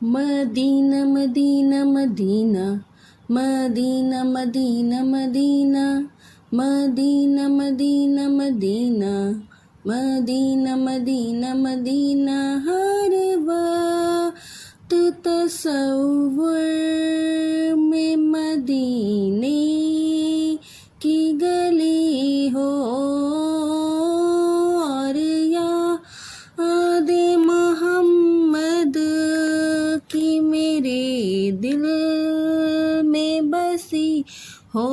مدینہ مدینہ مدینہ مدینہ مدینہ مدینہ مدینہ مدینہ مدینہ مدینہ مدینہ مدینہ ہر وقت تصور میں مدینے کی گلی ہو اور یاد محمد کی میرے دل میں بسی ہو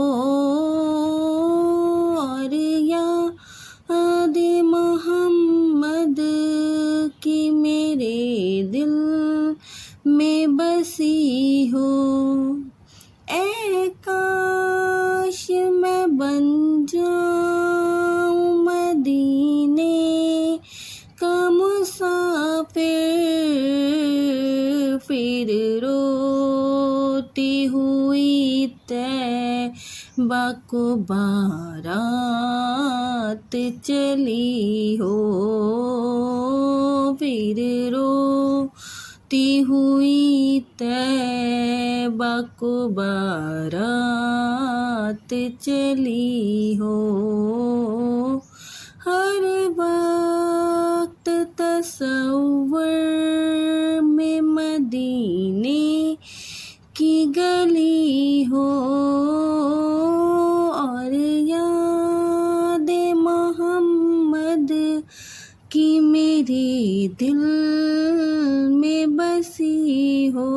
اور یاد محمد کی میرے دل میں بسی ہو۔ اے کاش میں بن جاؤں مدینے کا مسافر، پھر روتی ہوئی طیبہ کو بارات چلی ہو، پھر روتی ہوئی طیبہ کو بارات چلی ہو۔ ہر وقت تصور میں مدینے کی گلی ہو اور یاد محمد کی میرے دل میں بسی ہو۔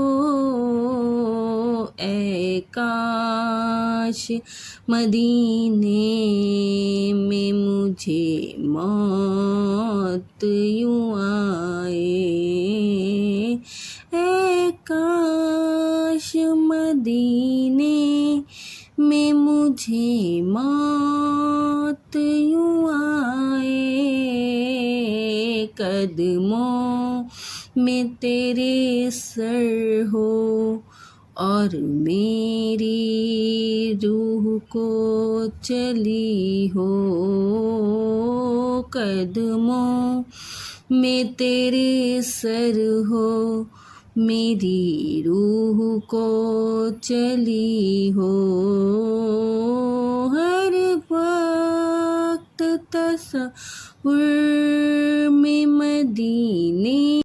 اے کاش مدینے میں مجھے موت یوں آئے، اے کاش مدینے میں مجھے موت یوں آئے، قدموں میں تیرے سر ہو اور میری روح کو چلی ہو، قدموں میں تیرے سر ہو میری روح کو چلی ہو۔ ہر وقت تصور میں مدینے